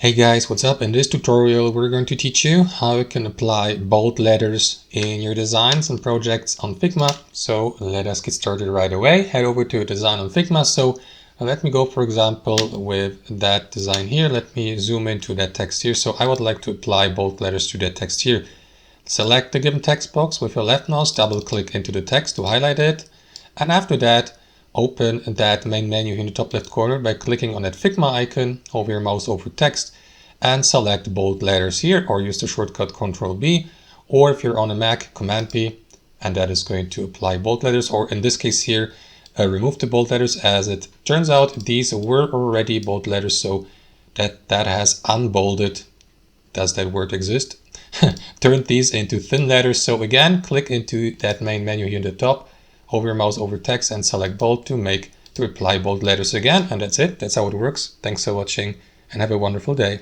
Hey guys, what's up? In this tutorial we're going to teach you how you can apply bold letters in your designs and projects on Figma. So let us get started right away. Head over to a design on Figma. So let me go, for example, with that design here. Let me zoom into that text here. So I would like to apply bold letters to that text here. Select the given text box with your left mouse, double click into the text to highlight it. And after that, open that main menu in the top left corner by clicking on that Figma icon, hover your mouse over text and select bold letters here, or use the shortcut Ctrl B, or if you're on a Mac, Command B, and that is going to apply bold letters, or in this case here, remove the bold letters. As it turns out, these were already bold letters, so that has unbolded. Does that word exist? Turned these into thin letters. So again, click into that main menu here in the top, hover your mouse over text and select bold to apply bold letters again. And that's it. That's how it works. Thanks for watching and have a wonderful day.